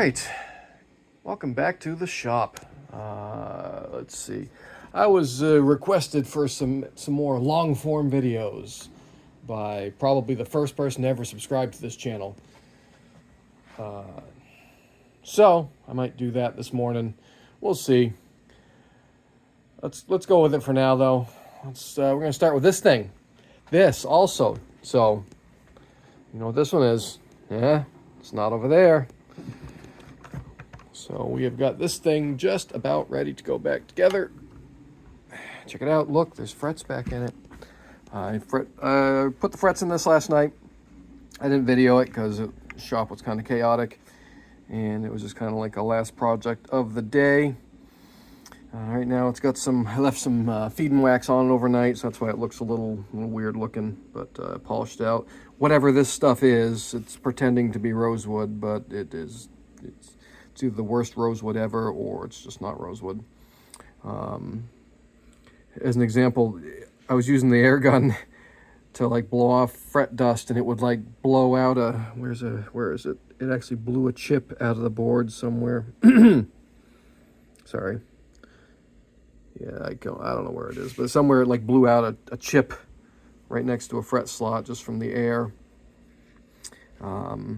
right, welcome back to the shop. Let's see. I was requested for some more long form videos by probably the first person to ever subscribe to this channel. So I might do that this morning. We'll see. Let's go with it for now, though. We're gonna start with this thing. This also. So you know what this one is? Yeah, it's not over there. So we have got this thing just about ready to go back together. Check it out. Look, there's frets back in it. I put the frets in this last night. I didn't video it because the shop was kind of chaotic. And it was just kind of like a last project of the day. Right now it's got I left some feed and wax on it overnight, so that's why it looks a little weird looking, but polished out. Whatever this stuff is, it's pretending to be rosewood, but it's either the worst rosewood ever, or it's just not rosewood. As an example, I was using the air gun to like blow off fret dust, and it would like blow out where is it? It actually blew a chip out of the board somewhere. Sorry. Yeah, I don't know where it is, but somewhere it like blew out a chip right next to a fret slot just from the air. So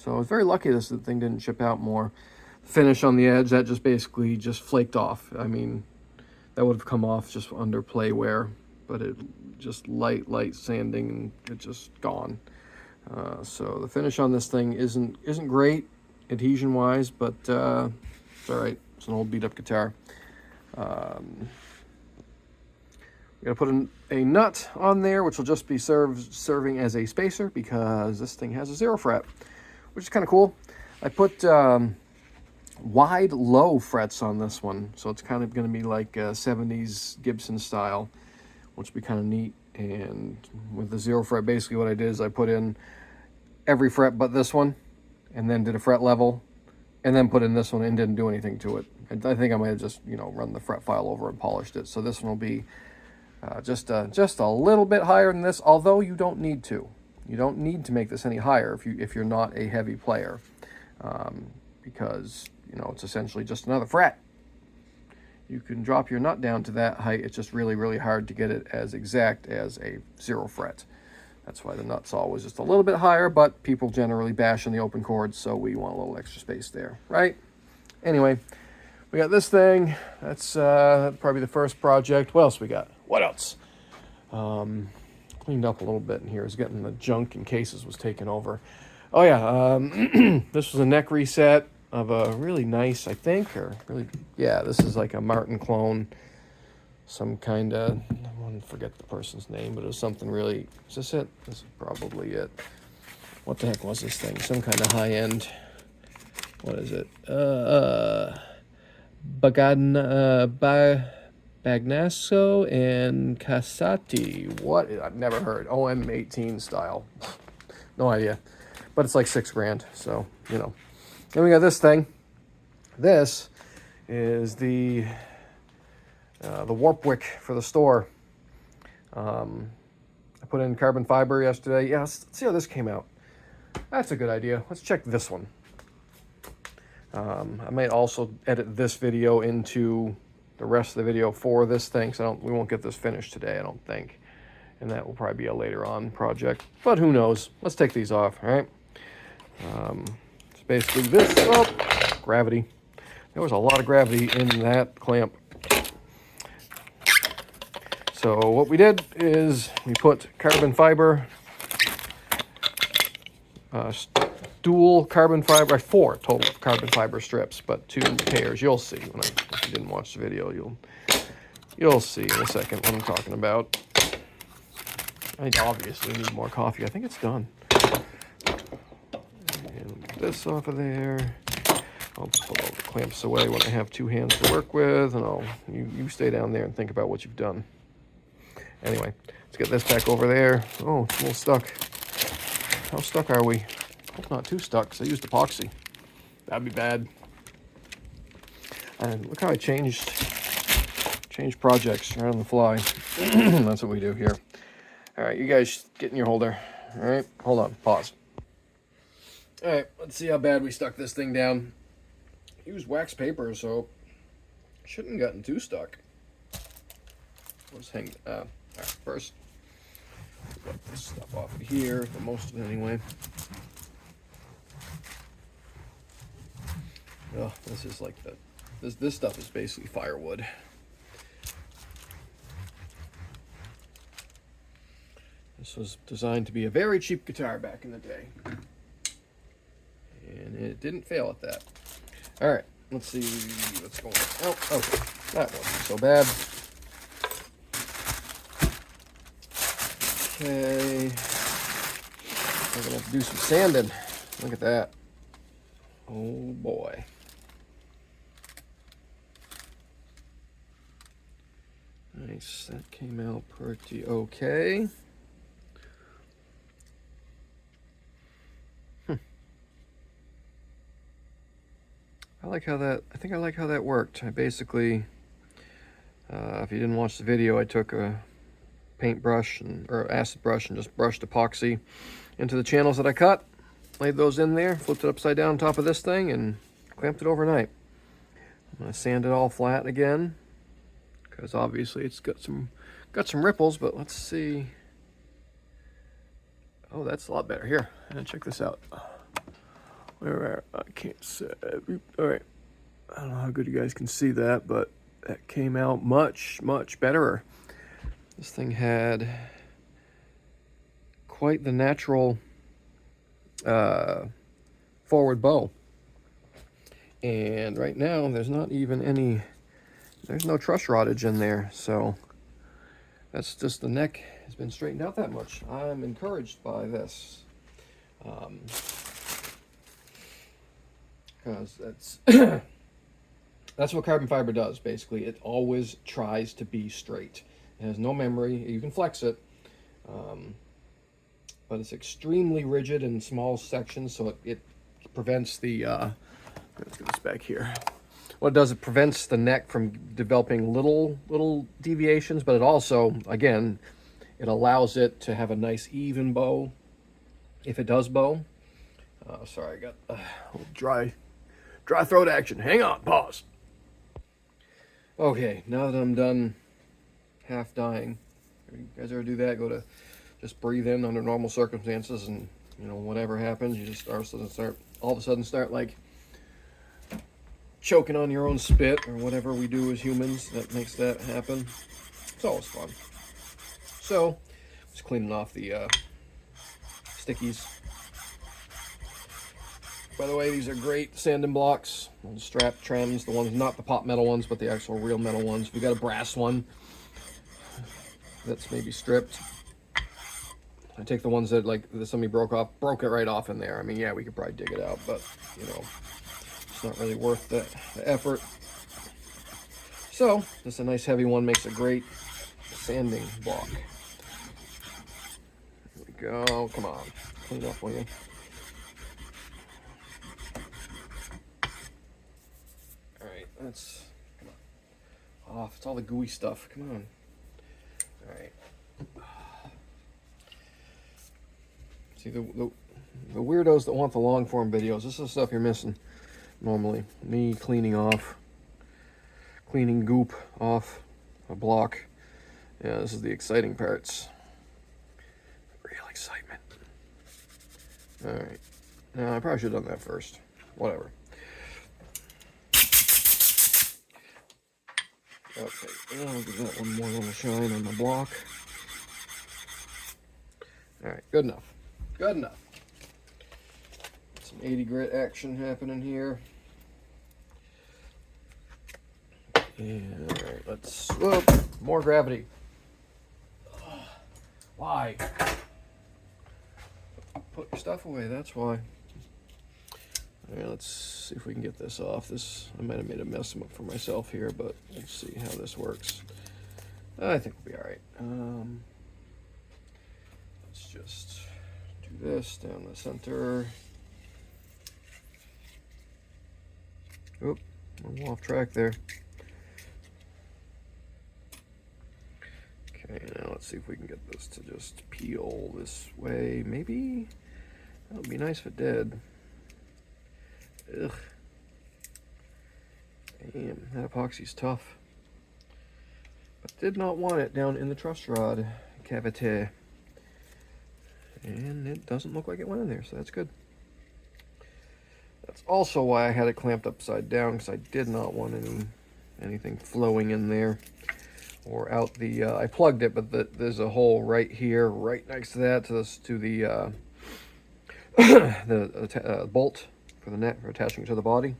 I was very lucky this thing didn't chip out more. Finish on the edge, that just basically just flaked off. I mean, that would have come off just under play wear, but it just light sanding and it's just gone. So the finish on this thing isn't great adhesion wise, but it's all right. It's an old beat up guitar. We're gonna put a nut on there, which will just be serving as a spacer because this thing has a 0 fret, which is kind of cool. I put wide low frets on this one, so it's kind of going to be like 70s Gibson style, which would be kind of neat. And with the 0 fret, basically what I did is I put in every fret but this one, and then did a fret level, and then put in this one and didn't do anything to it. I think I might have just run the fret file over and polished it. So this one will be just a little bit higher than this, although you don't need to. You don't need to make this any higher if you're not a heavy player, because it's essentially just another fret. You can drop your nut down to that height. It's just really, really hard to get it as exact as a 0 fret. That's why the nut's always just a little bit higher, but people generally bash in the open chords, so we want a little extra space there, right? Anyway, we got this thing. That's probably the first project. What else we got? What else? Cleaned up a little bit in here. I was getting the junk in cases was taken over. Oh yeah, this was a neck reset of a really nice, I think, this is like a Martin clone, some kind of, I want to forget the person's name, but it was something really, is this it? This is probably it. What the heck was this thing? Some kind of high-end, what is it? Bagnasso and Casati. What? I've never heard. OM18 style. No idea. But it's like $6,000, so, Then we got this thing. This is the Warwick for the store. I put in carbon fiber yesterday. Yeah, let's see how this came out. That's a good idea. Let's check this one. I might also edit this video into the rest of the video for this thing, so we won't get this finished today, I don't think. And that will probably be a later on project, but who knows? Let's take these off, all right? It's basically this. Oh, gravity. There was a lot of gravity in that clamp. So what we did is we put carbon fiber, dual carbon fiber, 4 total carbon fiber strips, but 2 pairs. You'll see if you didn't watch the video. You'll see in a second what I'm talking about. I obviously need more coffee. I think it's done. And this off of there. I'll put all the clamps away when I have 2 hands to work with, and you stay down there and think about what you've done. Anyway, let's get this back over there. Oh, it's a little stuck. How stuck are we? Hope not too stuck, because I used epoxy. That'd be bad. And look how I changed projects right on the fly. That's what we do here. All right, you guys get in your holder. All right, hold on, pause. All right, let's see how bad we stuck this thing down. used wax paper, so shouldn't have gotten too stuck. Let's hang. All right, first, get this stuff off of here, for most of it anyway. Oh, this is like this stuff is basically firewood. This was designed to be a very cheap guitar back in the day. And it didn't fail at that. All right, let's see what's going on. Oh, okay, that wasn't so bad. Okay, we're gonna have to do some sanding. Look at that. Oh boy. Nice, that came out pretty okay. I think I like how that worked. I basically, if you didn't watch the video, I took a paintbrush or acid brush and just brushed epoxy into the channels that I cut, laid those in there, flipped it upside down on top of this thing, and clamped it overnight. I'm gonna sand it all flat again, because obviously it's got some ripples, but let's see. Oh, that's a lot better. Here, and check this out. Where I can't say. All right, I don't know how good you guys can see that, but that came out much better. This thing had quite the natural forward bow, and right now there's not even any. There's no truss roddage in there, so that's just the neck has been straightened out that much. I'm encouraged by this. Because that's that's what carbon fiber does. Basically, it always tries to be straight. It has no memory. You can flex it, but it's extremely rigid in small sections, so it prevents the. Let's get this back here. What it does, it prevents the neck from developing little deviations, but it also, again, it allows it to have a nice even bow if it does bow. Sorry, I got a little dry throat action. Hang on, pause. Okay, now that I'm done half dying, you guys ever do that? Go to just breathe in under normal circumstances, and whatever happens, you just all of a sudden start like choking on your own spit or whatever we do as humans that makes that happen. It's always fun. So, just cleaning off the stickies. By the way, these are great sanding blocks, little strap trims, the ones, not the pop metal ones, but the actual real metal ones. If you got a brass one that's maybe stripped, I take the ones that somebody broke it right off in there. I mean, yeah, we could probably dig it out, but it's not really worth the effort. So, just a nice heavy one makes a great sanding block. Here we go. Come on, clean up, will you? That's, come on, off. It's all the gooey stuff. Come on. All right. See, the weirdos that want the long form videos, this is the stuff you're missing normally. Me cleaning goop off a block. Yeah, this is the exciting parts. Real excitement. All right. Now, I probably should have done that first. Whatever. Okay, I'll give that one more little shine on the block. All right, good enough. Good enough. Some 80 grit action happening here. And all right, let's whoop, more gravity. Why? Put your stuff away. That's why. All right, let's see if we can get this off. I might have made a mess for myself here, but let's see how this works. I think we'll be all right. Let's just do this down the center. Oop, I'm off track there. Okay, now let's see if we can get this to just peel this way. Maybe that would be nice if it did. Ugh. Damn, that epoxy's tough. But did not want it down in the truss rod cavity. And it doesn't look like it went in there, so that's good. That's also why I had it clamped upside down, because I did not want anything flowing in there or out the. I plugged it, but there's a hole right here, right next to that, to the the bolt for the net for attaching it to the body.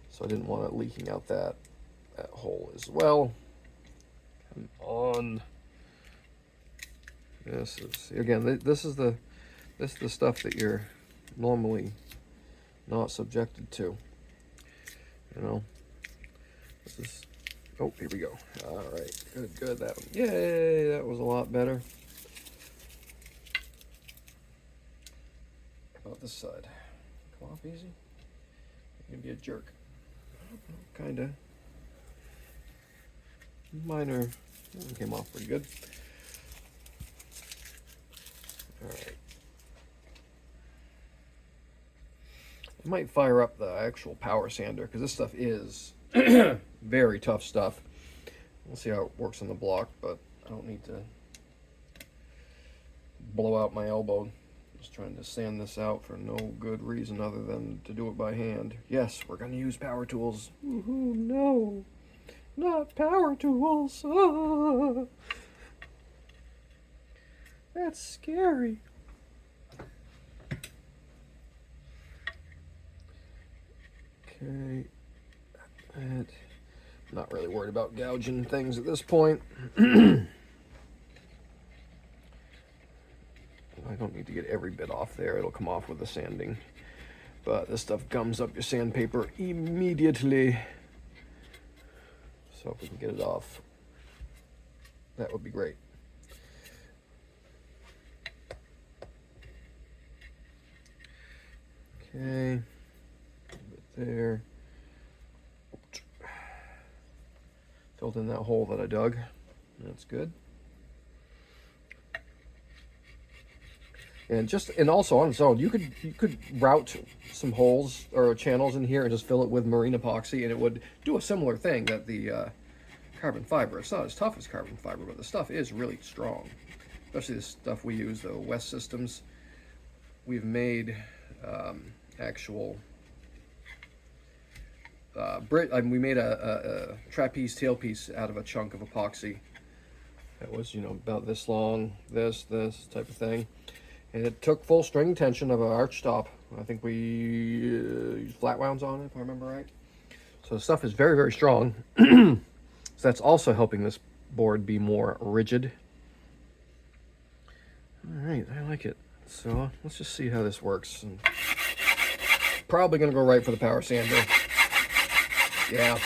So I didn't want it leaking out that hole as well. Come on. This is again. This is the stuff that you're normally not subjected to. You know. This is. Oh, here we go. All right, good. That one. Yay! That was a lot better. How about this side? Come off easy. You're gonna be a jerk. Kinda. Minor. That one came off pretty good. All right. I might fire up the actual power sander because this stuff is very tough stuff. We'll see how it works on the block, but I don't need to blow out my elbow. Just trying to sand this out for no good reason other than to do it by hand. Yes, we're going to use power tools. Woohoo, no, not power tools. Ah, that's scary. Okay, I'm not really worried about gouging things at this point. I don't need to get every bit off there. It'll come off with the sanding. But this stuff gums up your sandpaper immediately. So if we can get it off, that would be great. Okay, there. Filled in that hole that I dug. That's good. And also on its own, you could route some holes or channels in here and just fill it with marine epoxy, and it would do a similar thing that the carbon fiber. It's not as tough as carbon fiber, but the stuff is really strong. Especially the stuff we use, the West Systems. We've made actual we made a trapeze tailpiece out of a chunk of epoxy that was, you know, about this long, this type of thing. And it took full string tension of an arch stop. I think we used flat wounds on it, if I remember right. So the stuff is very, very strong. So that's also helping this board be more rigid. All right, I like it. So let's just see how this works. And probably gonna go right for the power sander. Yeah.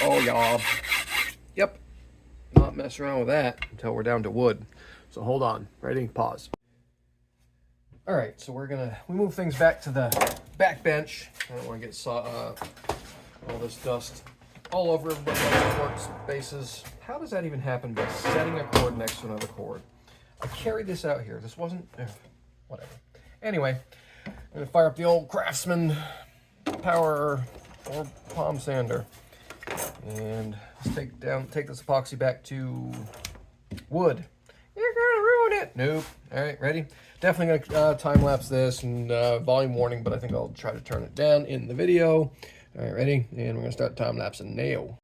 Oh, yeah. Yep. Not mess around with that until we're down to wood. So hold on. Ready? Pause. All right, so we move things back to the back bench. I don't want to get all this dust all over everybody's workspaces. How does that even happen by setting a cord next to another cord? I carried this out here. This wasn't, whatever. Anyway, I'm gonna fire up the old Craftsman power or palm sander, and let's take this epoxy back to wood. You're gonna ruin it. Nope. All right, ready? Definitely gonna time lapse this and volume warning, but I think I'll try to turn it down in the video. All right, ready? And we're gonna start time lapsing now.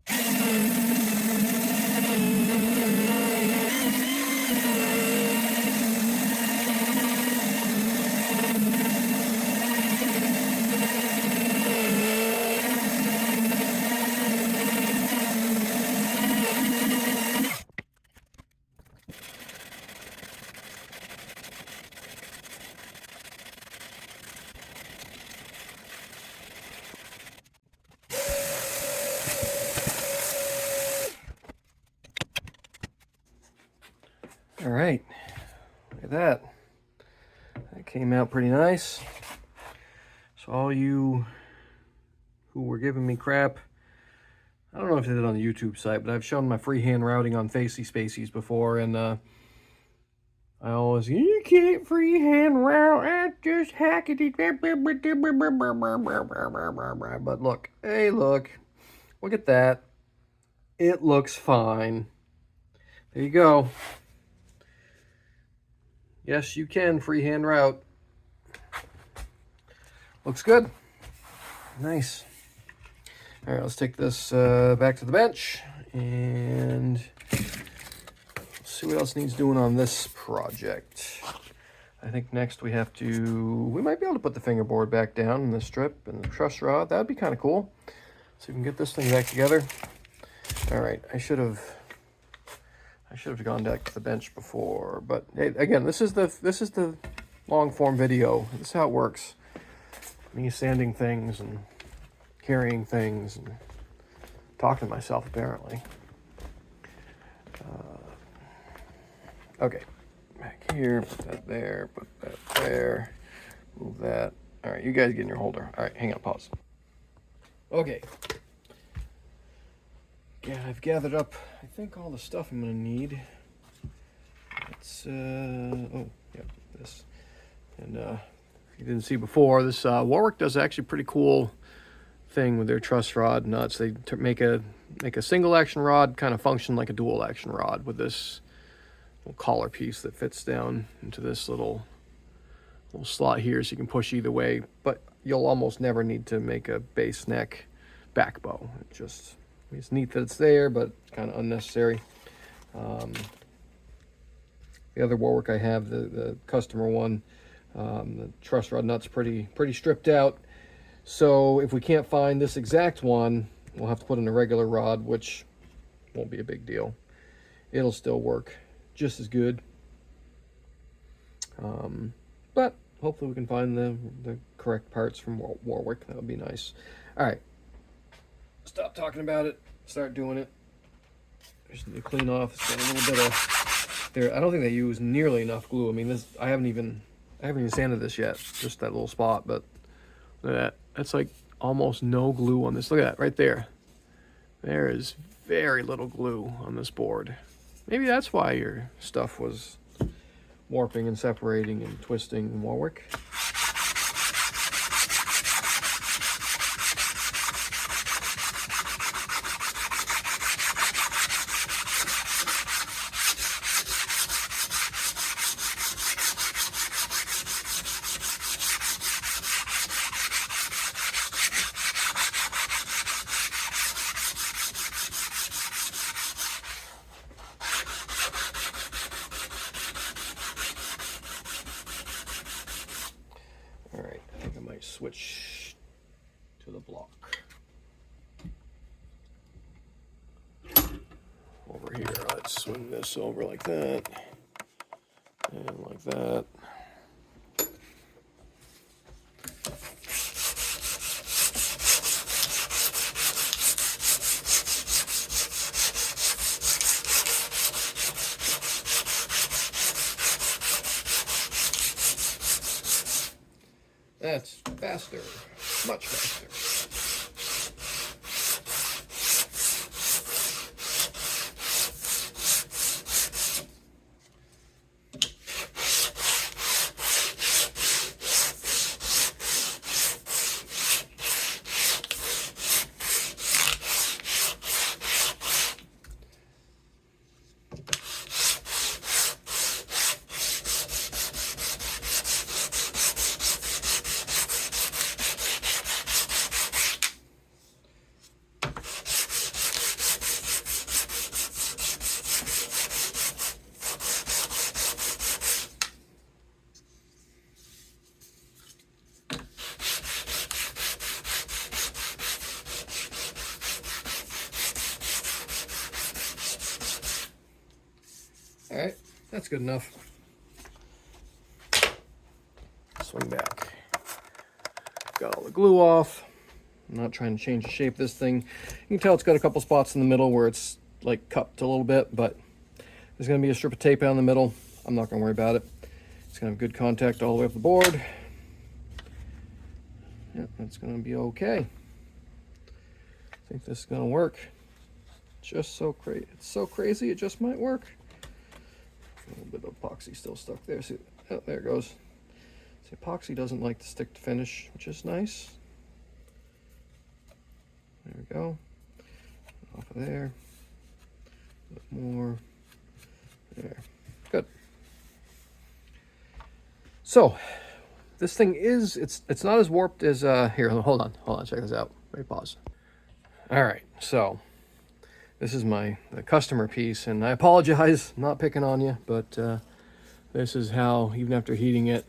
All right, look at that. That came out pretty nice. So all you who were giving me crap, I don't know if they did it on the YouTube site, but I've shown my freehand routing on Facey Spaceys before, and I always, you can't freehand route, I just hackety. But look, hey, look at that. It looks fine. There you go. Yes, you can freehand route. Looks good. Nice. All right, let's take this back to the bench and see what else needs doing on this project. I think next we might be able to put the fingerboard back down in the strip and the truss rod. That'd be kind of cool. So we can get this thing back together. All right, I should have gone back to the bench before, but hey, again, this is the long form video. This is how it works. Me sanding things and carrying things and talking to myself apparently. Okay, back here, put that there, put that there, move that. All right, you guys get in your holder. All right, hang on, pause. Okay. Yeah, I've gathered up, I think, all the stuff I'm gonna need. It's, oh, yeah, this. And if you didn't see before, this Warwick does actually pretty cool thing with their truss rod nuts. They make a single action rod kind of function like a dual action rod with this little collar piece that fits down into this little slot here, so you can push either way, but you'll almost never need to make a base neck back bow. It's neat that it's there, but it's kind of unnecessary. The other Warwick I have, the customer one, the truss rod nut's pretty stripped out. So if we can't find this exact one, we'll have to put in a regular rod, which won't be a big deal. It'll still work just as good. But hopefully we can find the correct parts from Warwick. That would be nice. All right. Stop talking about it. Start doing it. Just need to clean off. It's got a little bit of there. I don't think they use nearly enough glue. I mean, this I haven't even sanded this yet. Just that little spot, but look at that. That's like almost no glue on this. Look at that right there. There is very little glue on this board. Maybe that's why your stuff was warping and separating and twisting, Warwick. All right, I think I might switch to the block. Over here, let's swing this over like that, and like that. That's faster, much faster. All right, that's good enough. Swing back. Got all the glue off. I'm not trying to change the shape of this thing. You can tell it's got a couple spots in the middle where it's like cupped a little bit, but there's gonna be a strip of tape down the middle. I'm not gonna worry about it. It's gonna have good contact all the way up the board. Yeah, that's gonna be okay. I think this is gonna work. Just so crazy. It's so crazy, it just might work. bit of epoxy still stuck there. See, oh, there it goes. See, epoxy doesn't like to stick to finish, which is nice. There we go. Off of there. A bit more. There. Good. So, this thing is, it's not as warped as, here, hold on, check this out. Let me pause. All right, so, this is the customer piece, and I apologize, I'm not picking on you, but this is how, even after heating it,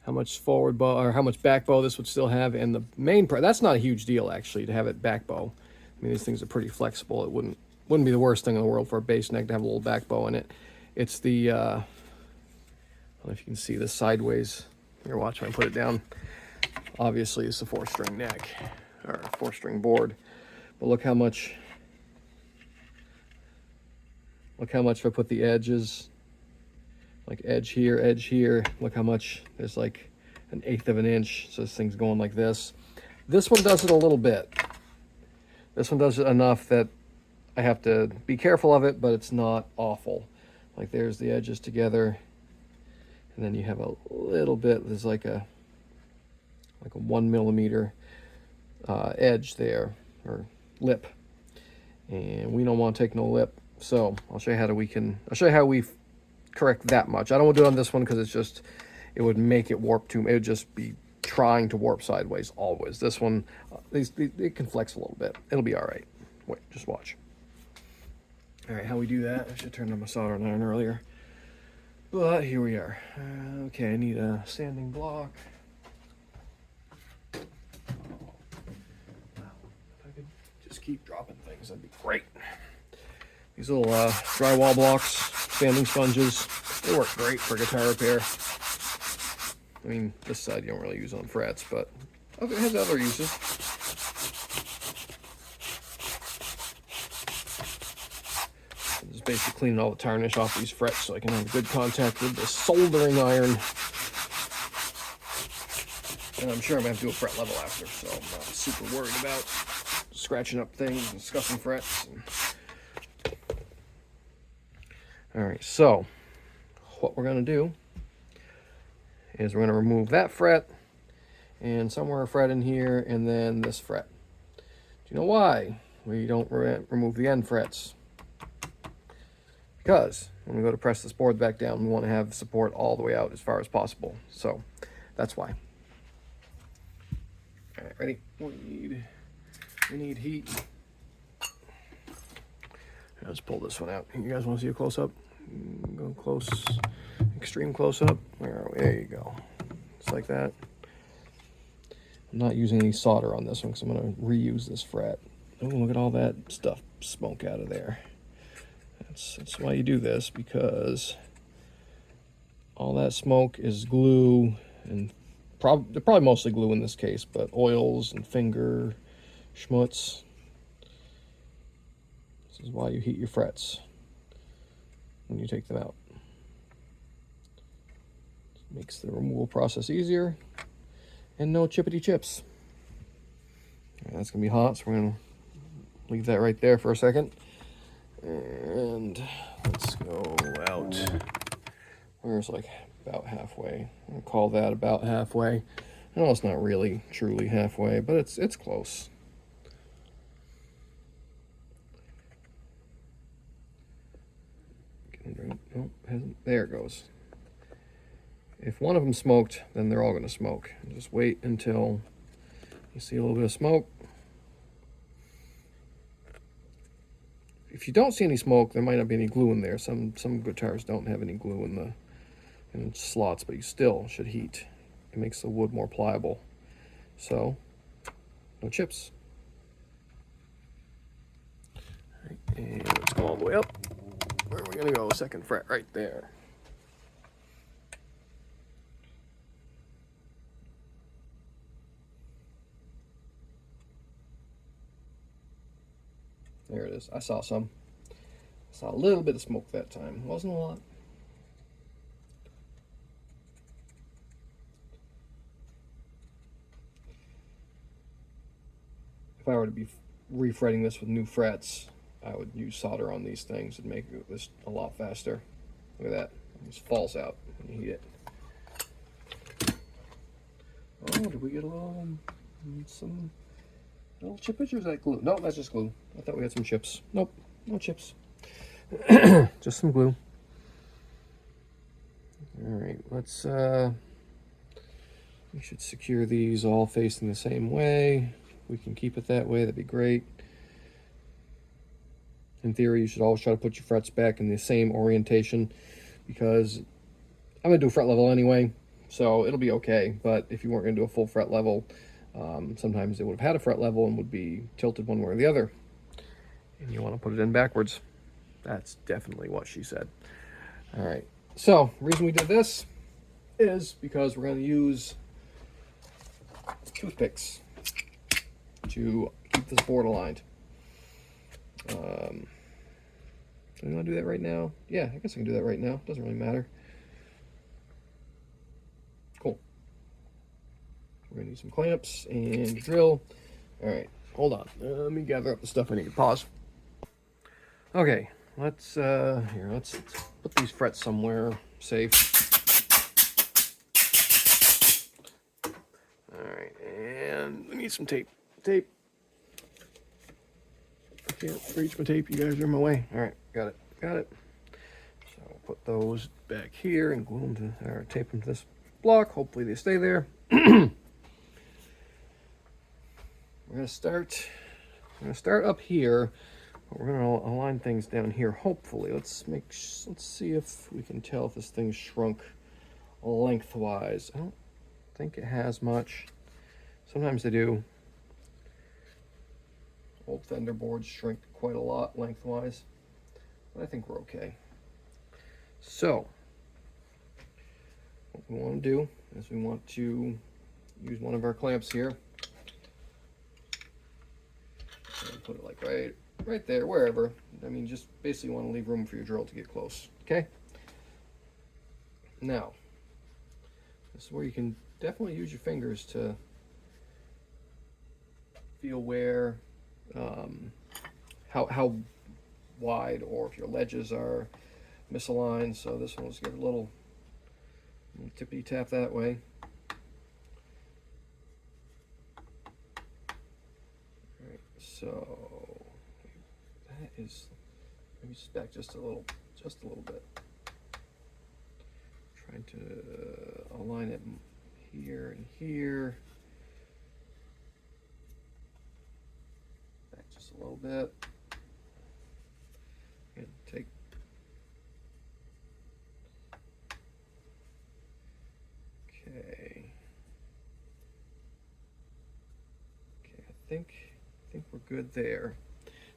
how much forward bow, or how much back bow this would still have, and the main part, that's not a huge deal, actually, to have it back bow. I mean, these things are pretty flexible. It wouldn't be the worst thing in the world for a base neck to have a little back bow in it. It's the, I don't know if you can see this sideways. Here, watch when I put it down. Obviously, it's a 4-string neck, or a 4-string board. But look how much if I put the edges, like edge here, look how much, there's like 1/8 of an inch, so this thing's going like this. This one does it a little bit. This one does it enough that I have to be careful of it, but it's not awful. Like there's the edges together, and then you have a little bit, there's like a 1 millimeter edge there, or lip, and we don't want to take no lip. So I'll show you how we correct that much. I don't want to do it on this one because it would make it warp too. It would just be trying to warp sideways always. This one, it can flex a little bit. It'll be all right. Wait, just watch. All right, how we do that? I should have turned on my soldering iron earlier, but here we are. Okay, I need a sanding block. If I could just keep dropping things, that'd be great. These little drywall blocks, sanding sponges, they work great for guitar repair. I mean, this side you don't really use on frets, but it has other uses. I'm just basically cleaning all the tarnish off these frets so I can have good contact with the soldering iron. And I'm sure I'm going to have to do a fret level after, so I'm not super worried about scratching up things and scuffing frets. All right, so what we're going to do is we're going to remove that fret and somewhere a fret in here, and then this fret. Do you know why we don't remove the end frets? Because when we go to press this board back down, we want to have support all the way out as far as possible. So that's why. All right, ready? We need heat. Let's pull this one out. You guys want to see a close-up? Go close, extreme close-up. Where are we? There you go. It's like that. I'm not using any solder on this one because I'm going to reuse this fret. Oh, look at all that stuff smoke out of there. That's why you do this, because all that smoke is glue, and they're probably mostly glue in this case, but oils and finger schmutz. This is why you heat your frets when you take them out. It makes the removal process easier, and no chippity chips. Right, that's gonna be hot, so we're gonna leave that right there for a second. And let's go out. Where's like about halfway? I'm gonna call that about halfway. I know it's not really truly halfway, but it's close. Nope, there it goes. If one of them smoked, then they're all going to smoke. Just wait until you see a little bit of smoke. If you don't see any smoke, there might not be any glue in there. Some guitars don't have any glue in the slots, but you still should heat. It makes the wood more pliable. So, no chips. All right, and let's go all the way up. Where are we going to go? Second fret right there. There it is. I saw a little bit of smoke that time. Wasn't a lot. If I were to be refretting this with new frets, I would use solder on these things and make this a lot faster. Look at that. It just falls out when you heat it. Oh, did we get some little chippage, or is that glue? No, that's just glue. I thought we had some chips. Nope, no chips. Just some glue. All right, let's, we should secure these all facing the same way. If we can keep it that way, that'd be great. In theory, you should always try to put your frets back in the same orientation, because I'm gonna do a fret level anyway, so it'll be okay. But if you weren't gonna do a full fret level, sometimes it would have had a fret level and would be tilted one way or the other, and you want to put it in backwards. That's definitely what she said. All right, so the reason we did this is because we're going to use toothpicks to keep this board aligned. Do we want to do that right now? Yeah, I guess I can do that right now. Doesn't really matter. Cool. We're going to need some clamps and a drill. All right, hold on. Let me gather up the stuff I need. Pause. Okay, let's put these frets somewhere safe. All right, and we need some tape. Tape. I can't reach my tape. You guys are in my way. All right, got it. Got it. So I'll put those back here and glue them to, or tape them to this block. Hopefully they stay there. We're gonna start up here. We're gonna align things down here. Hopefully, let's see if we can tell if this thing's shrunk lengthwise. I don't think it has much. Sometimes they do. Old fender boards shrink quite a lot lengthwise, but I think we're okay. So, what we want to do is we want to use one of our clamps here and put it like right there, wherever. I mean, just basically want to leave room for your drill to get close. Okay. Now, this is where you can definitely use your fingers to feel where, how wide, or if your ledges are misaligned. So this one, let's give it a little tippity tap that way. All right, so that is, maybe just back just a little bit. Trying to align it here and here. Back just a little bit. And take. Okay. Okay, I think we're good there.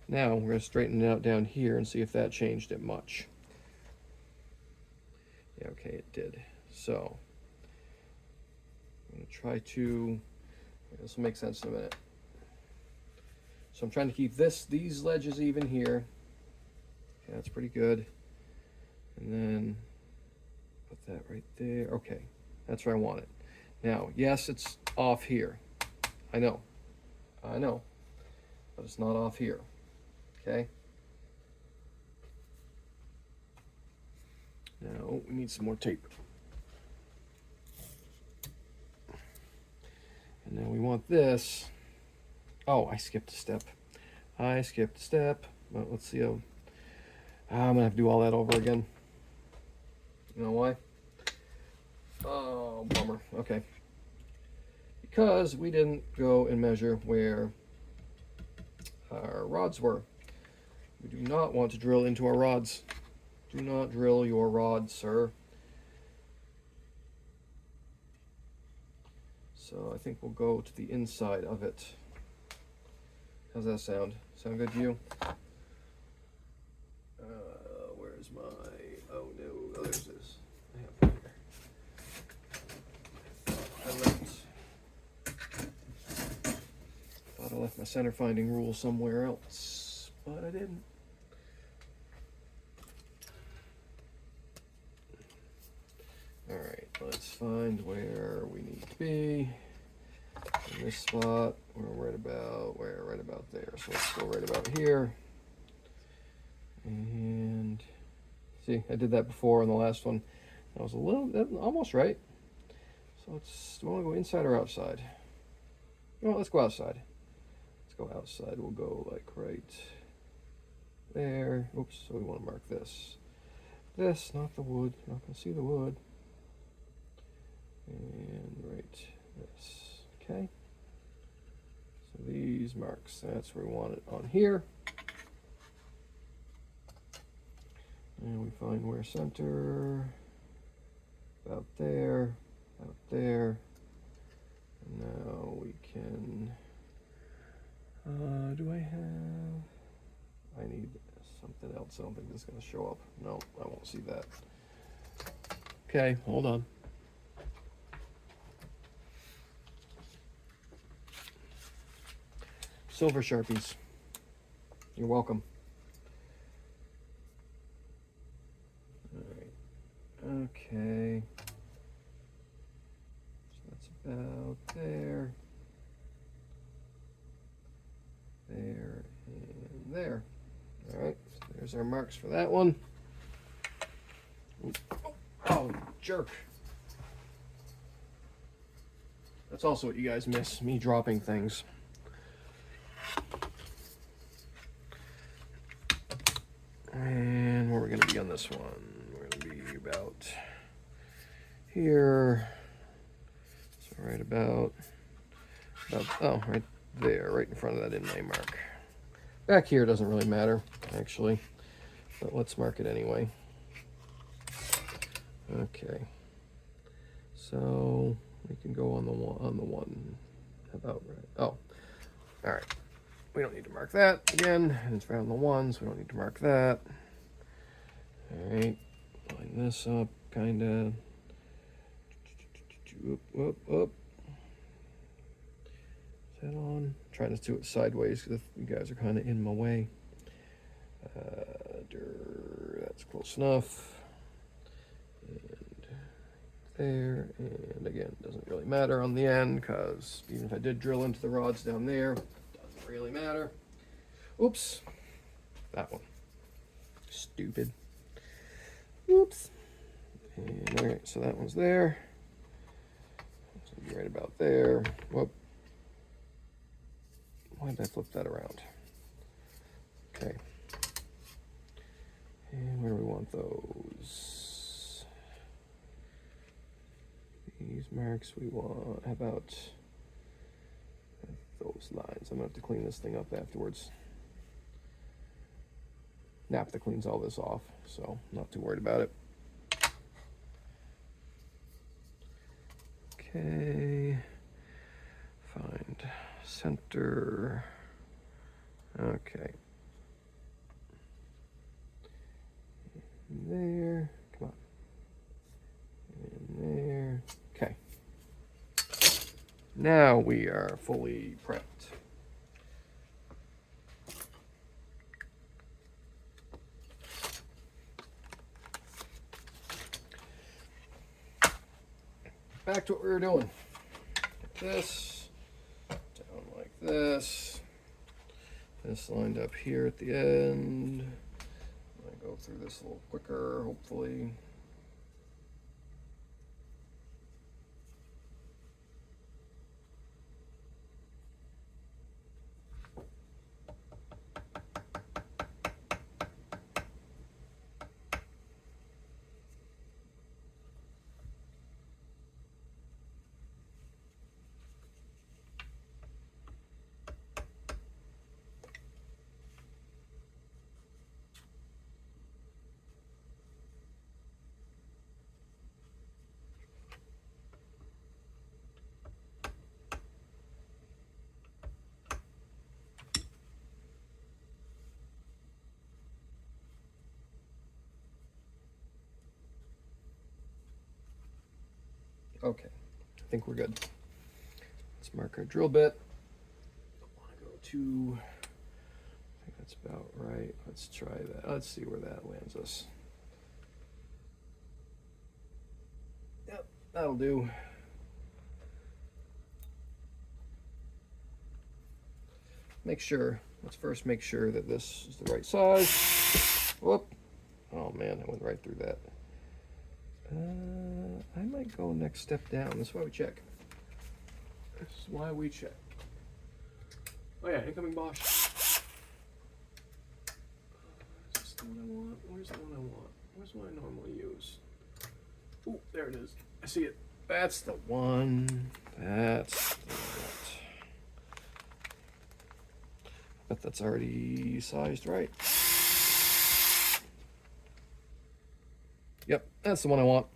Now we're going to straighten it out down here and see if that changed it much. Yeah, okay, it did. So I'm going to try to, this will make sense in a minute. So I'm trying to keep these ledges even here. Okay, that's pretty good. And then put that right there. Okay, that's where I want it. Now, yes, it's off here. I know, but it's not off here. Okay. Now we need some more tape. And now we want this. Oh, I skipped a step. Well, let's see how. I'm gonna have to do all that over again. You know why? Oh, bummer. Okay. Because we didn't go and measure where our rods were. We do not want to drill into our rods. Do not drill your rods, sir. So I think we'll go to the inside of it. How's that sound? Sound good to you? Where's my... Oh no, oh, there's this. I have it here. Thought I left my center finding rule somewhere else, but I didn't. All right, let's find where we need to be. In this spot, we're right about there. So let's go right about here. And See, I did that before on the last one. That was a little, almost right. So let's, do you want to go inside or outside? You know what, let's go outside. Let's go outside. We'll go like right there. Oops, so we want to mark this. This, not the wood. You're not going to see the wood. And right this. Okay. So these marks, that's where we want it on here. And we find where center, about there, about there. And now we can, do I have, I need something else. I don't think this is going to show up. No, I won't see that. Okay, hold on. Silver Sharpies. You're welcome. Okay, so that's about there, there, and there. All right, so there's our marks for that one. Oh, jerk. That's also what you guys miss, me dropping things. And where are we going to be on this one? About here, so right about, oh, right there, right in front of that inlay mark. Back here doesn't really matter, actually, but let's mark it anyway. Okay, so we can go on the one, about right. Oh, all right. We don't need to mark that again. It's around the one, so we don't need to mark that. All right. Line this up, kind of. Up. Is that on? I'm trying to do it sideways because you guys are kind of in my way. That's close enough. And there, and again, doesn't really matter on the end because even if I did drill into the rods down there, doesn't really matter. Oops, that one. Stupid. Oops. And all right, so that one's there. So be right about there. Whoop. Why did I flip that around? Okay. And where do we want those? These marks we want. How about those lines? I'm gonna have to clean this thing up afterwards. Naphtha cleans all this off, so I'm not too worried about it. Okay, find center. Okay. And there, come on. And there, okay. Now we are fully prepped. Back to what we were doing. Like this, down like this. This lined up here at the end. I go through this a little quicker, hopefully. Okay, I think we're good. Let's mark our drill bit. Don't want to go too, I think that's about right. Let's try that. Let's see where that lands us. Yep, that'll do. Make sure, let's first make sure that this is the right size. Whoop, Oh man, I went right through that. I might go next step down. That's why we check. This is why we check. Oh yeah, incoming Bosch. Is this the one I want? Where's the one I want? Where's the one I normally use? Oh, there it is. I see it. That's the one. That's the one. But that's already sized right. Yep, that's the one I want.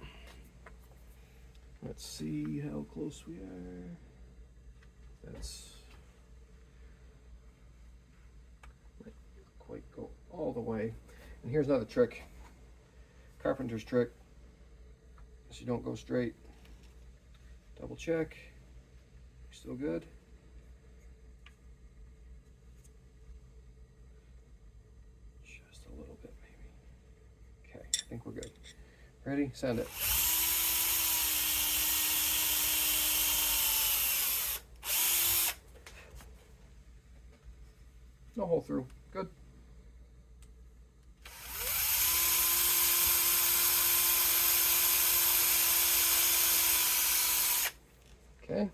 Let's see how close we are. That's might quite go all the way. And here's another trick. Carpenter's trick. So you don't go straight. Double check. Still good. Just a little bit maybe. Okay, I think we're good. Ready? Send it. No hole through. Good. Okay.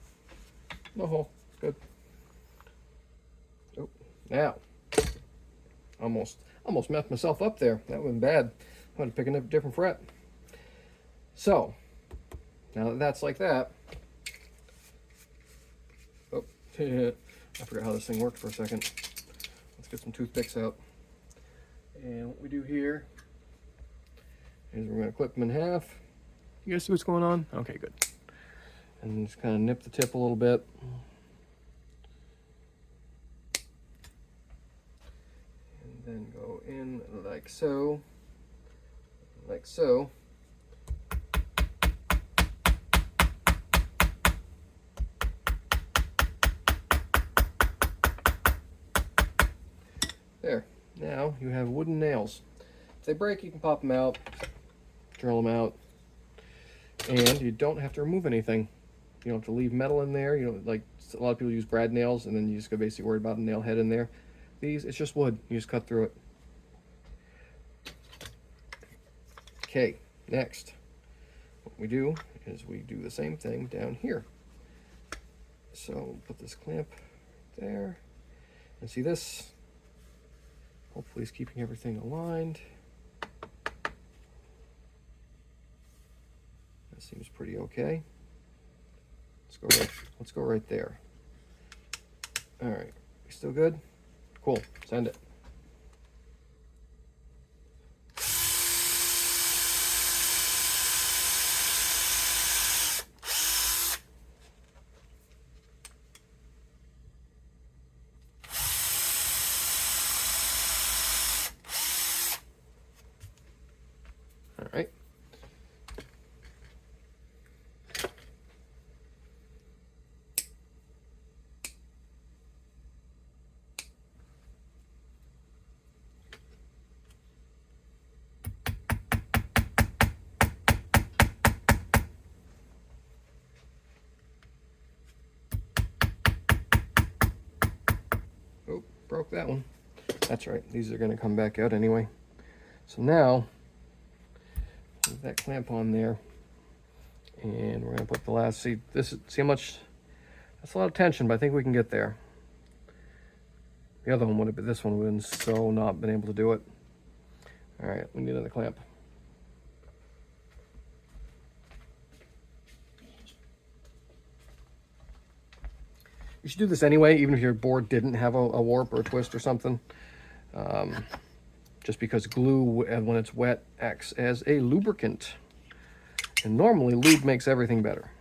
No hole. Good. Oh, now. Almost messed myself up there. That would have been bad. I would have picked a different fret. So, now that that's like that. Oh, I forgot how this thing worked for a second. Let's get some toothpicks out. And what we do here is we're going to clip them in half. You guys see what's going on? Okay, good. And just kind of nip the tip a little bit. And then go in like so. Like so. There. Now you have wooden nails. If they break, you can pop them out, drill them out, and you don't have to remove anything. You don't have to leave metal in there. You know, like a lot of people use brad nails, and then you just go basically worry about a nail head in there. These, it's just wood. You just cut through it. Okay, next, what we do is we do the same thing down here. So put this clamp there, and see this. Hopefully it's keeping everything aligned. That seems pretty okay. Let's go right there. All right, we still good? Cool, send it. All right. Oh, broke that one. That's right. These are going to come back out anyway. So now, put that clamp on there, and we're going to put the last. See how much? That's a lot of tension, but I think we can get there. The other one would have been. This one would have been so not been able to do it. All right, we need another clamp. You should do this anyway, even if your board didn't have a warp or a twist or something. Just because glue, when it's wet, acts as a lubricant. And normally, lube makes everything better.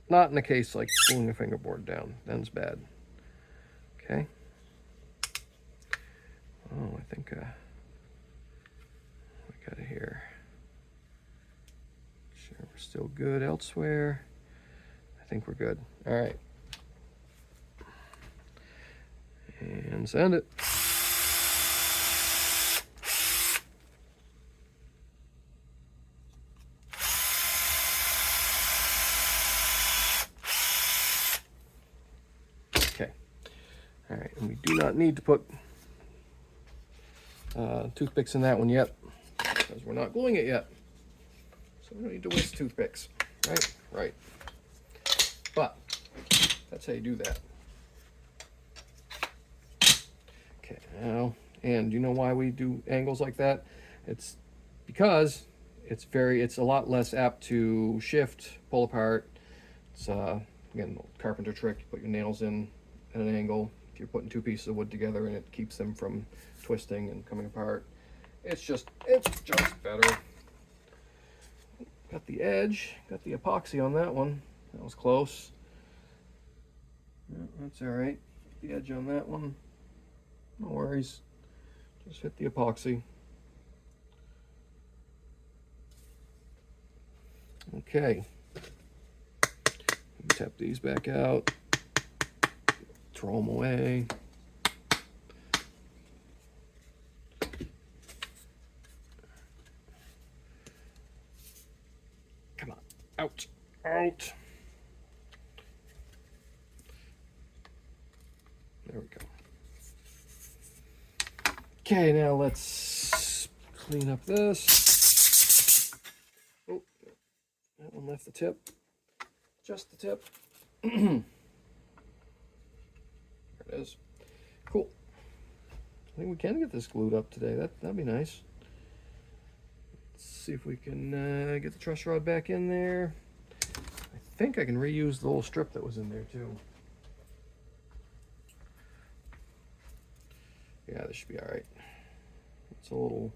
Not in a case like gluing a fingerboard down. Then's bad. Okay. Oh, I think we got it here. Sure, we're still good elsewhere. I think we're good. All right. And send it. Okay. All right, and we do not need to put toothpicks in that one yet. because we're not gluing it yet. So we don't need to waste toothpicks, right? Right. But that's how you do that. Okay, now, and you know why we do angles like that? It's because it's a lot less apt to shift, pull apart. It's again, carpenter trick. You put your nails in at an angle. If you're putting two pieces of wood together, and it keeps them from twisting and coming apart. It's just better. Got the edge, got the epoxy on that one. That was close. Yeah, that's all right. The edge on that one, no worries. Just hit the epoxy. Okay. Tap these back out. Throw them away. Come on. Out. Out. There we go. Okay, now let's clean up this. Oh, that one left the tip. Just the tip. There it is. Cool. I think we can get this glued up today. That'd be nice. Let's see if we can get the truss rod back in there. I think I can reuse the little strip that was in there too. Yeah, this should be all right. It's a little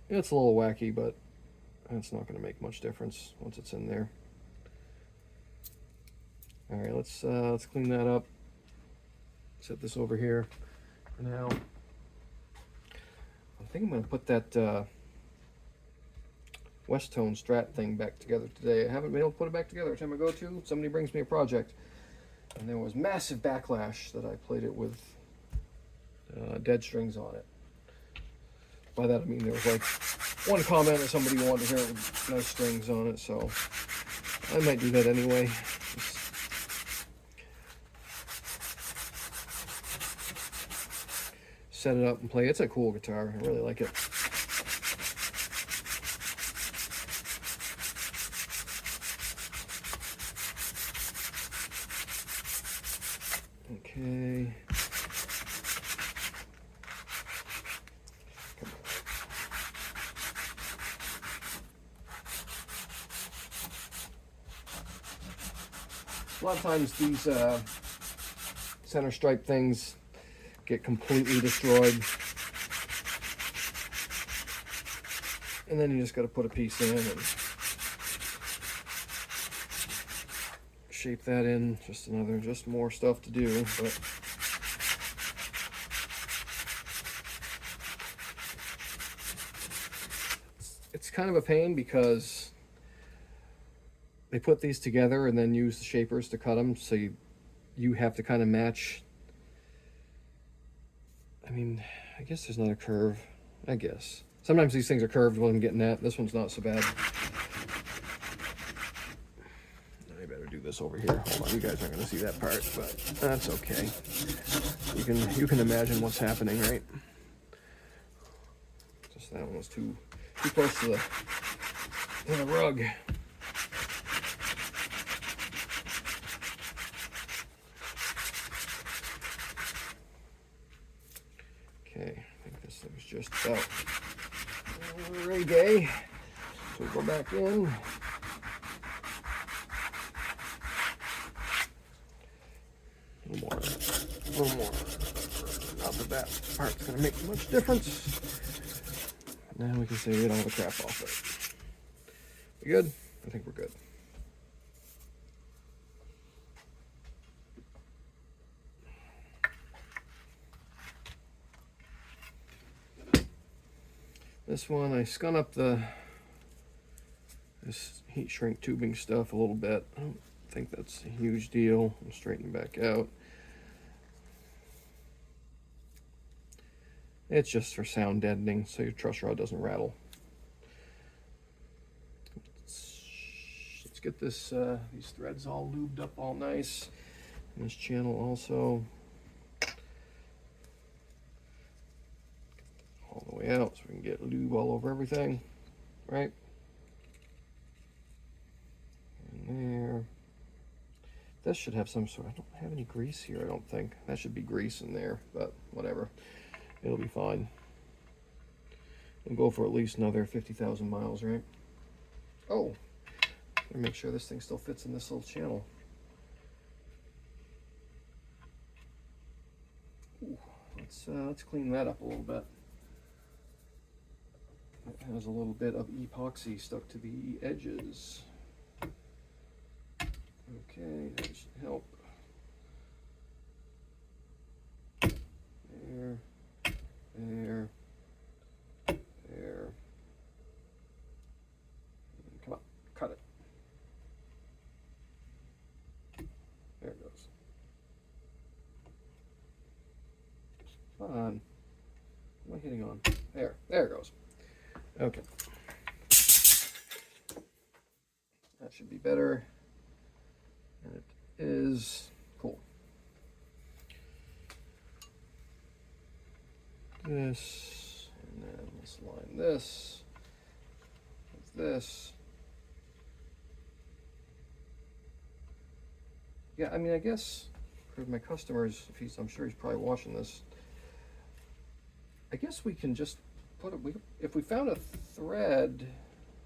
wacky, but it's not going to make much difference once it's in there. All right, let's clean that up. Set this over here for now. I think I'm going to put that West Tone Strat thing back together today. I haven't been able to put it back together every time I go to. Somebody brings me a project, and there was massive backlash that I played it with dead strings on it. By that I mean there was like one comment that somebody wanted to hear it with nice strings on it, so I might do that anyway. Set it up and play. It's a cool guitar. I really like it. Okay. A lot of times these center stripe things get completely destroyed, and then you just got to put a piece in and shape that in. Just more stuff to do, but it's kind of a pain because they put these together and then use the shapers to cut them, so you have to kind of match. I mean, I guess there's not a curve. I guess sometimes these things are curved. What I'm getting at. This one's not so bad. I better do this over here. Hold on, you guys aren't going to see that part, but that's okay. You can imagine what's happening, right? Just that one was too close to the rug. Okay, I think this thing's just about reggae. So we'll go back in. A little more. Not that that part's going to make much difference. Now we can say we get all the crap off it. We good? I think we're good. This one, I scun up this heat shrink tubing stuff a little bit. I don't think that's a huge deal. I'll straighten it back out. It's just for sound deadening, so your truss rod doesn't rattle. Let's get this these threads all lubed up all nice. And this channel also. All the way out so we can get lube all over everything. right? And there. This should have some sort. I don't have any grease here, I don't think. That should be grease in there, but whatever. It'll be fine. We'll go for at least another 50,000 miles, right? Oh, let me make sure this thing still fits in this little channel. Ooh, let's clean that up a little bit. It has a little bit of epoxy stuck to the edges. Okay, that should help. There, there, there. Come on, cut it. There it goes. Come on. What am I hitting on? There it goes. Okay. That should be better. And it is cool. This, and then let's line this with this. Yeah, I mean, I guess for my customers, I'm sure he's probably watching this. I guess we can just put it. If we found a thread,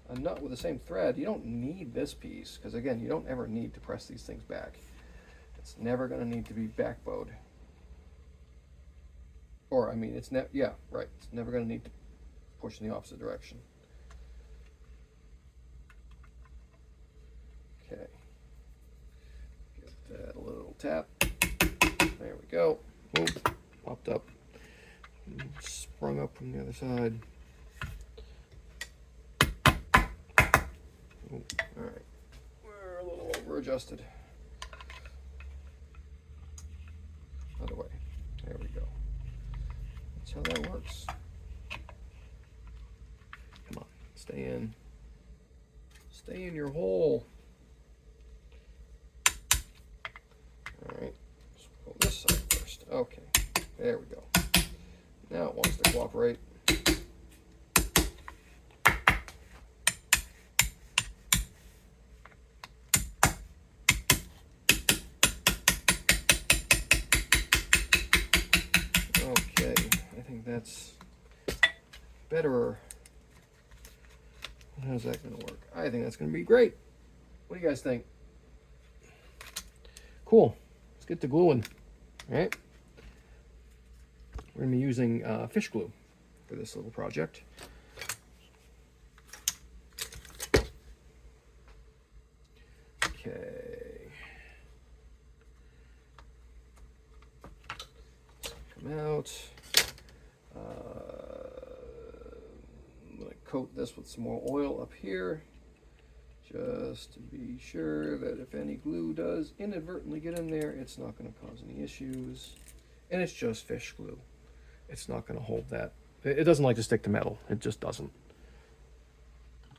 a nut with the same thread, you don't need this piece, because again, you don't ever need to press these things back. It's never going to need to be backbowed. Or, I mean, it's yeah, right. It's never going to need to push in the opposite direction. Okay. Get that a little tap. There we go. Oh, popped up. Sprung up from the other side. Oh, all right. We're a little over adjusted. Other way. There we go. That's how that works. Come on, stay in. Stay in your hole. All right, let's go this side first. Okay, there we go. Now it wants to cooperate. Okay, I think that's better. How's that going to work? I think that's going to be great. What do you guys think? Cool. Let's get to gluing. All right. We're going to be using fish glue for this little project. Okay. Come out. I'm going to coat this with some more oil up here, just to be sure that if any glue does inadvertently get in there, it's not going to cause any issues. And it's just fish glue. It's not going to hold that. It doesn't like to stick to metal. It just doesn't.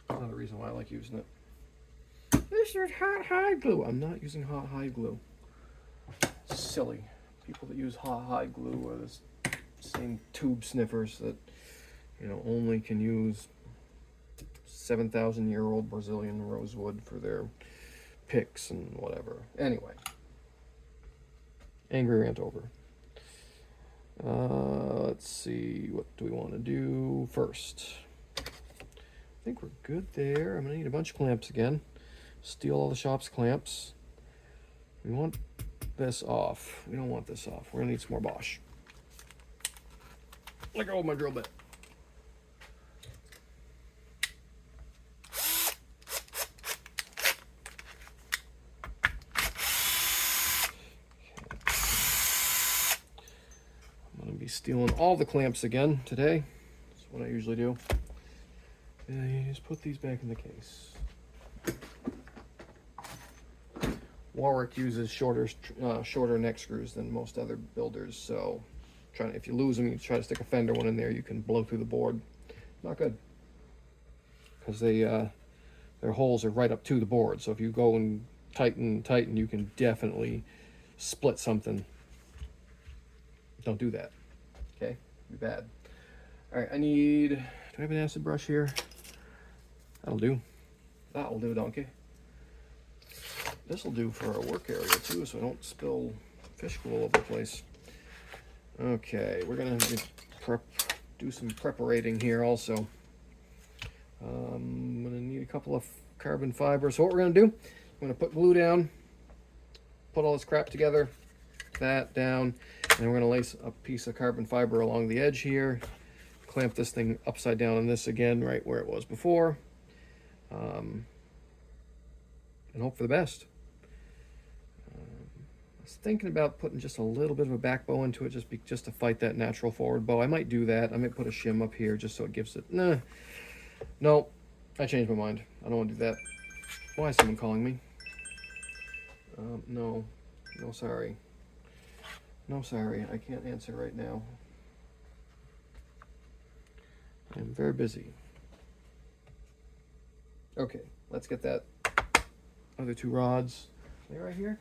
Another reason why I like using it. This is hot hide glue. I'm not using hot hide glue. It's silly. People that use hot hide glue are the same tube sniffers that, you know, only can use 7,000-year-old Brazilian rosewood for their picks and whatever. Anyway. Angry rant over. Let's see, what do we want to do first? I think we're good there. I'm going to need a bunch of clamps again. Steal all the shop's clamps. We want this off. We don't want this off. We're going to need some more Bosch. Let go of my drill bit. Be stealing all the clamps again today. That's what I usually do. And you just put these back in the case. Warwick uses shorter neck screws than most other builders, so if you lose them, you try to stick a fender one in there, you can blow through the board. Not good, because their holes are right up to the board. So if you go and tighten, you can definitely split something. Don't do that. Okay, be bad. All right, do I have an acid brush here? That'll do. That'll do, donkey. This will do for our work area too, so I don't spill fish glue all over the place. Okay, we're gonna do some preparating here also. I'm gonna need a couple of carbon fibers. So what we're gonna do, I'm gonna put glue down, put all this crap together, that down, and then we're gonna lace a piece of carbon fiber along the edge here, clamp this thing upside down on this again, right where it was before, and hope for the best. I was thinking about putting just a little bit of a back bow into it, just to fight that natural forward bow. I might do that. I might put a shim up here just so it gives it. Nah, no, I changed my mind. I don't want to do that. Why is someone calling me? No, sorry. No, sorry. I can't answer right now. I'm very busy. Okay, let's get that other two rods. Are they right here?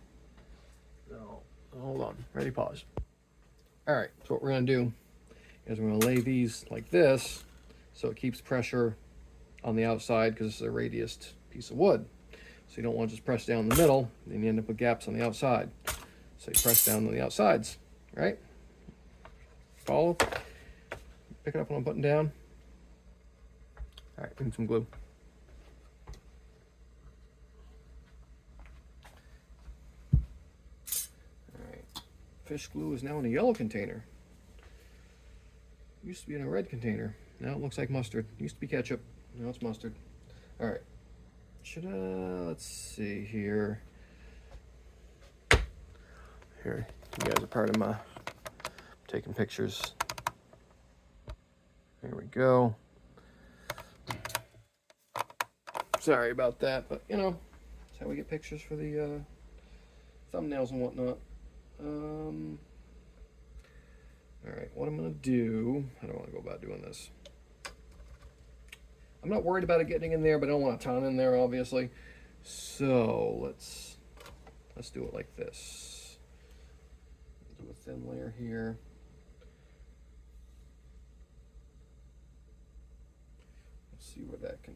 No. Hold on. Ready, pause. All right, so what we're going to do is we're going to lay these like this so it keeps pressure on the outside because it's a radiused piece of wood. So you don't want to just press down in the middle, then you end up with gaps on the outside. So you press down on the outsides, right? Follow. Pick it up when I'm putting down. All right, need some glue. All right, fish glue is now in a yellow container. Used to be in a red container. Now it looks like mustard. Used to be ketchup. Now it's mustard. All right. Let's see here. Here, you guys are part of my taking pictures. There we go. Sorry about that, but you know, that's how we get pictures for the thumbnails and whatnot. All right, what I'm gonna do, how do I want to go about doing this? I'm not worried about it getting in there, but I don't want a ton in there, obviously. So let's do it like this. Do a thin layer here. Let's see where that can.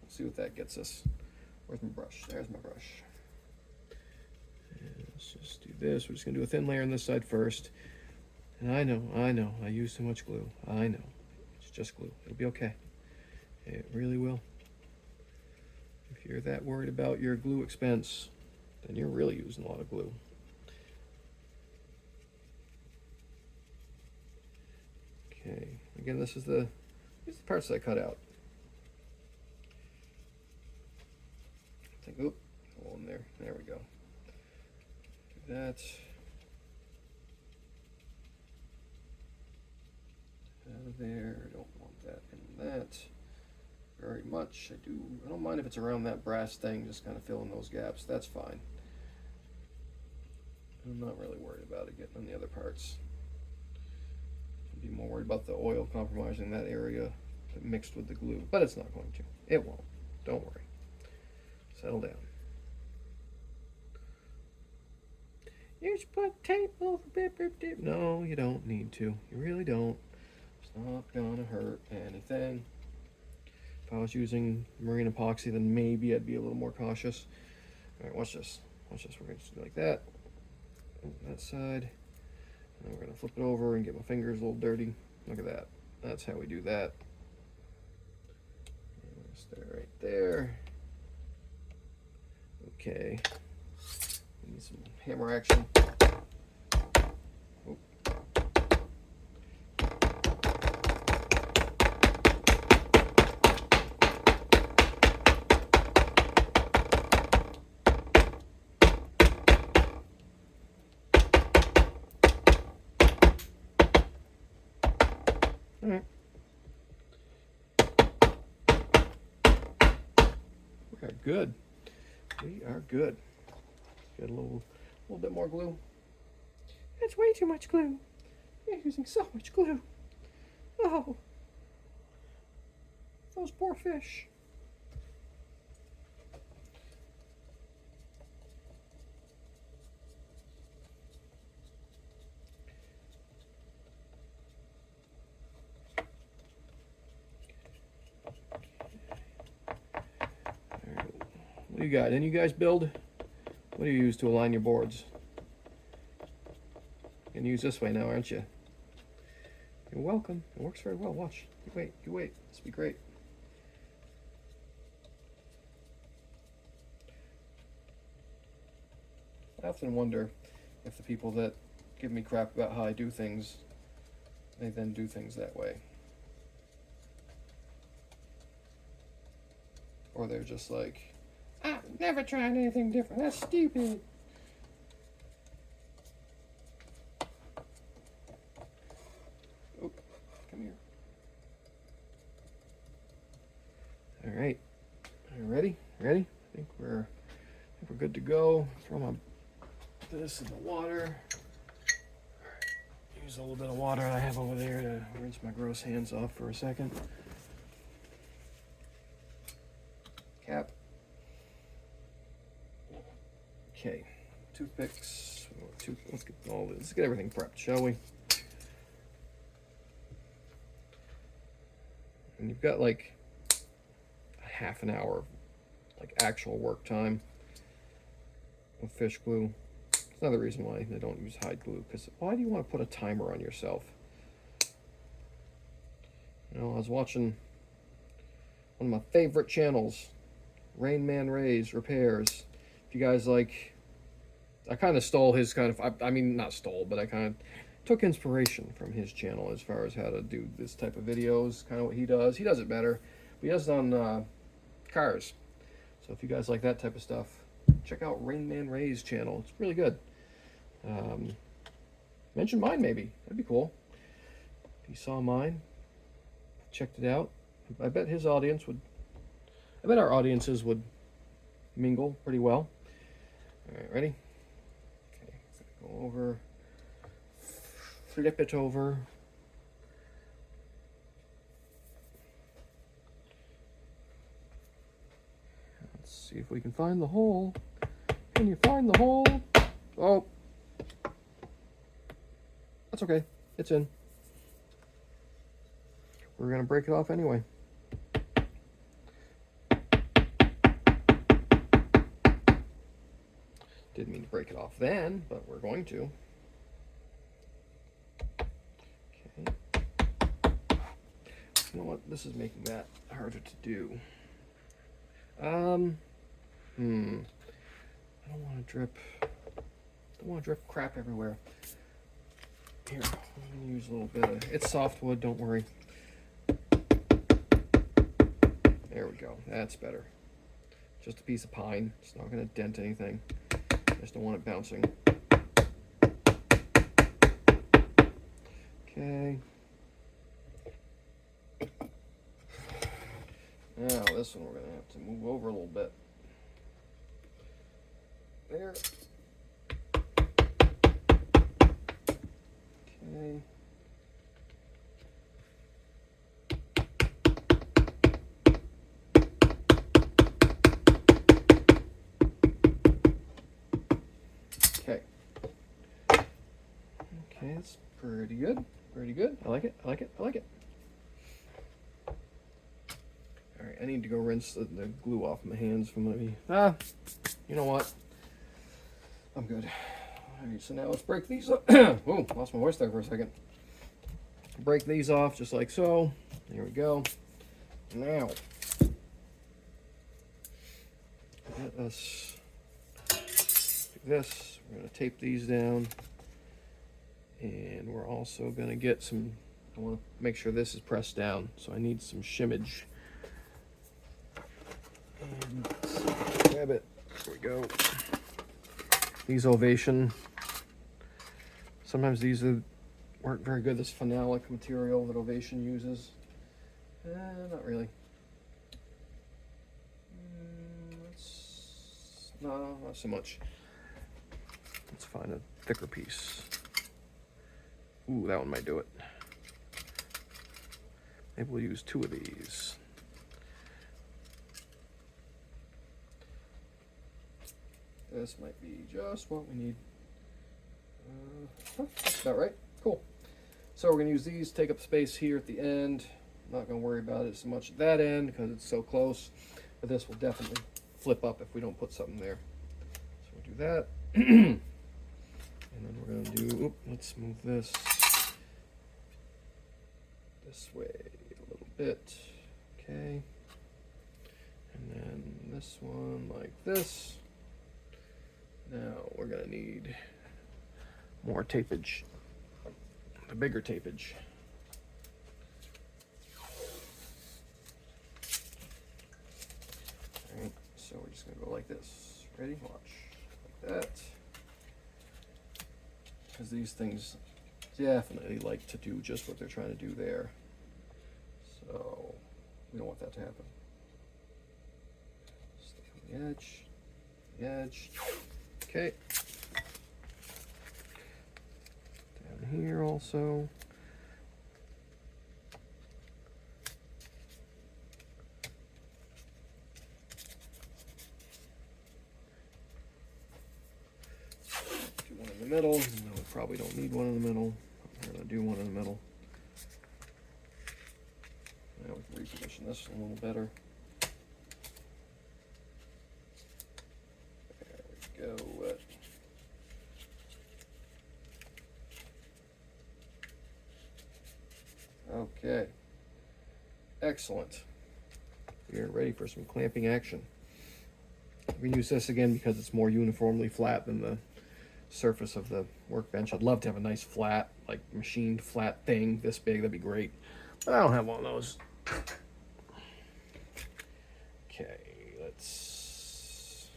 Let's see what that gets us. Where's my brush? There's my brush. And let's just do this. We're just gonna do a thin layer on this side first. And I know, I use so much glue. I know, it's just glue. It'll be okay. It really will. If you're that worried about your glue expense, then you're really using a lot of glue. Okay, again, these are the parts that I cut out. Take, oop, hole in there. There we go. Do that. Out of there. Don't want that in that very much. I don't mind if it's around that brass thing, just kind of filling those gaps. That's fine. I'm not really worried about it getting on the other parts. I'd be more worried about the oil compromising that area that mixed with the glue, but it's not going to. It won't. Don't worry. Settle down. You should put tape over it. No, you don't need to. You really don't. It's not gonna hurt anything. If I was using marine epoxy, then maybe I'd be a little more cautious. All right, watch this. Watch this. We're going to do like that. That side. And we're going to flip it over and get my fingers a little dirty. Look at that. That's how we do that. Stay right there. Okay. Need some hammer action. All right. We are good. We are good. Got a little bit more glue. That's way too much glue. You're using so much glue. Oh, those poor fish. you got? And you guys build? What do you use to align your boards? You're gonna use this way now, aren't you? You're welcome. It works very well. Watch. You wait. You wait. This will be great. I often wonder if the people that give me crap about how I do things, they then do things that way. Or they're just like, I'm never trying anything different. That's stupid. Oh, come here. All right. Are you ready? Ready? I think we're good to go. Throw my this in the water. Use a little bit of water I have over there to rinse my gross hands off for a second. Cap. Okay, toothpicks. Let's get everything prepped, shall we? And you've got like a half an hour of like actual work time with fish glue. It's another reason why they don't use hide glue, because why do you want to put a timer on yourself? You know, I was watching one of my favorite channels, Rain Man Ray's Repairs. If you guys like, I kind of stole his kind of, I mean, not stole, but I kind of took inspiration from his channel as far as how to do this type of videos, kind of what he does. He does it better, but he does it on cars. So if you guys like that type of stuff, check out Rain Man Ray's channel. It's really good. Mention mine maybe. That'd be cool. If you saw mine, checked it out, I bet his audience would, I bet our audiences would mingle pretty well. All right, ready? Okay, go over, flip it over. Let's see if we can find the hole. Can you find the hole? Oh, that's okay. It's in. We're gonna break it off anyway. Didn't mean to break it off then, but we're going to. Okay. You know what? This is making that harder to do. I don't want to drip. Don't want to drip crap everywhere. Here, I'm gonna use a little bit of. It's softwood. Don't worry. There we go. That's better. Just a piece of pine. It's not going to dent anything. I just don't want it bouncing. Okay. Now this one we're going to have to move over a little bit. There. Okay. Okay, it's pretty good. Pretty good. I like it. I like it. I like it. All right, I need to go rinse the glue off my hands from maybe. You know what? I'm good. All right, so now let's break these up. Whoa, lost my voice there for a second. Break these off just like so. There we go. Now, let us do this. We're going to tape these down. And we're also going to get some, I want to make sure this is pressed down, so I need some shimmage. And let's grab it. There we go. These Ovation, sometimes these aren't very good. This phenolic material that Ovation uses. Not really. No, not so much. Let's find a thicker piece. Ooh, that one might do it. Maybe we'll use 2 of these. This might be just what we need. That's about right. Cool. So we're going to use these, take up space here at the end. I'm not going to worry about it so much at that end because it's so close. But this will definitely flip up if we don't put something there. So we'll do that. And then we're going to do, let's move this way a little bit. Okay. And then this one like this. Now we're going to need more tapage, the bigger tapage. All right, so we're just going to go like this. Ready? Watch. Like that. Because these things definitely like to do just what they're trying to do there. So we don't want that to happen. Stick on the edge, Okay. Down here also. Do one in the middle. No, we probably don't need one in the middle. We're going to do one in the middle. Now we can reposition this a little better. There we go. Okay. Excellent. We're ready for some clamping action. We can use this again because it's more uniformly flat than the surface of the workbench. I'd love to have a nice flat, like machined flat thing this big. That'd be great. But I don't have one of those. Okay, let's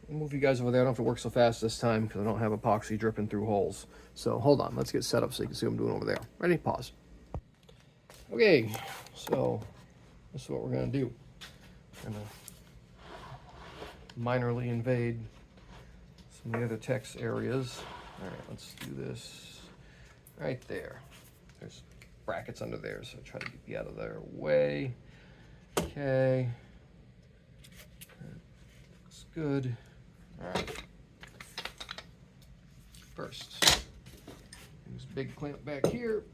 move you guys over there. I don't have to work so fast this time because I don't have epoxy dripping through holes. So hold on, let's get set up so you can see what I'm doing over there. Ready? Pause. Okay, so this is what we're gonna do. We're gonna minorly invade some of the other text areas. All right, let's do this right there. There's brackets under there, so try to get out of their way. Okay, looks good. All right, first, use big clamp back here.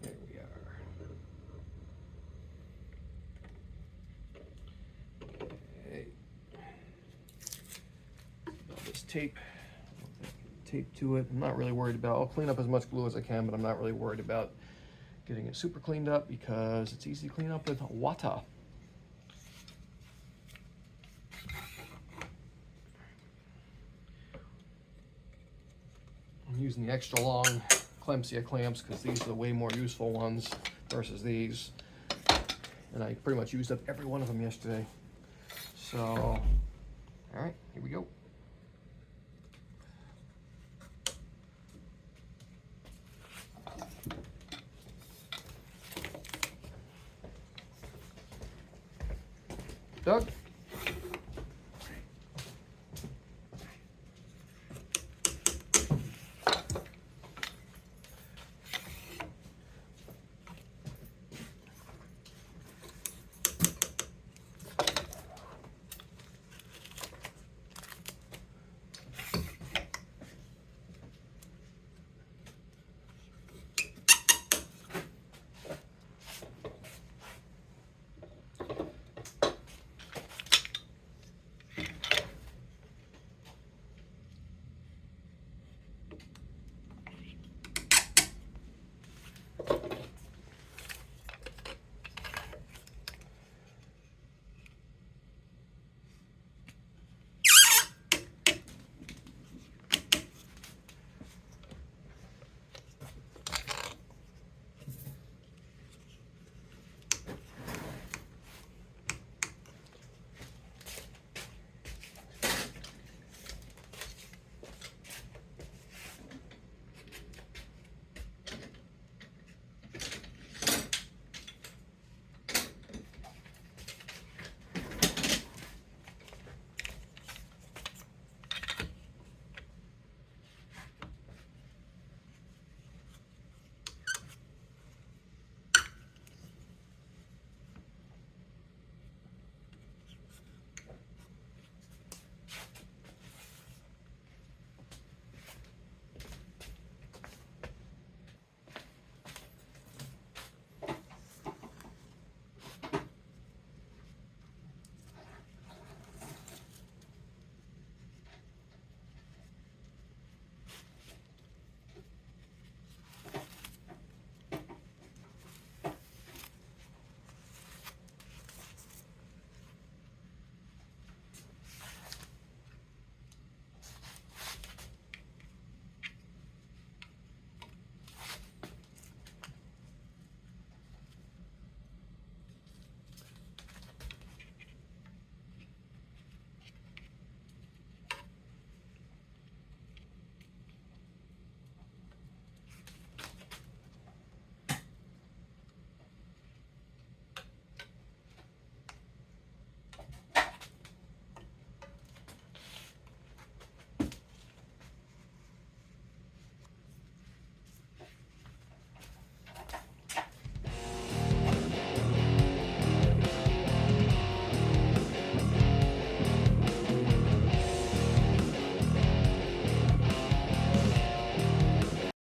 There we are. Okay, all this tape to it. I'm not really worried about, I'll clean up as much glue as I can, but I'm not really worried about getting it super cleaned up because it's easy to clean up with water. I'm using the extra long Clemcia clamps because these are the way more useful ones versus these. And I pretty much used up every one of them yesterday. So, all right, here we go. Doug?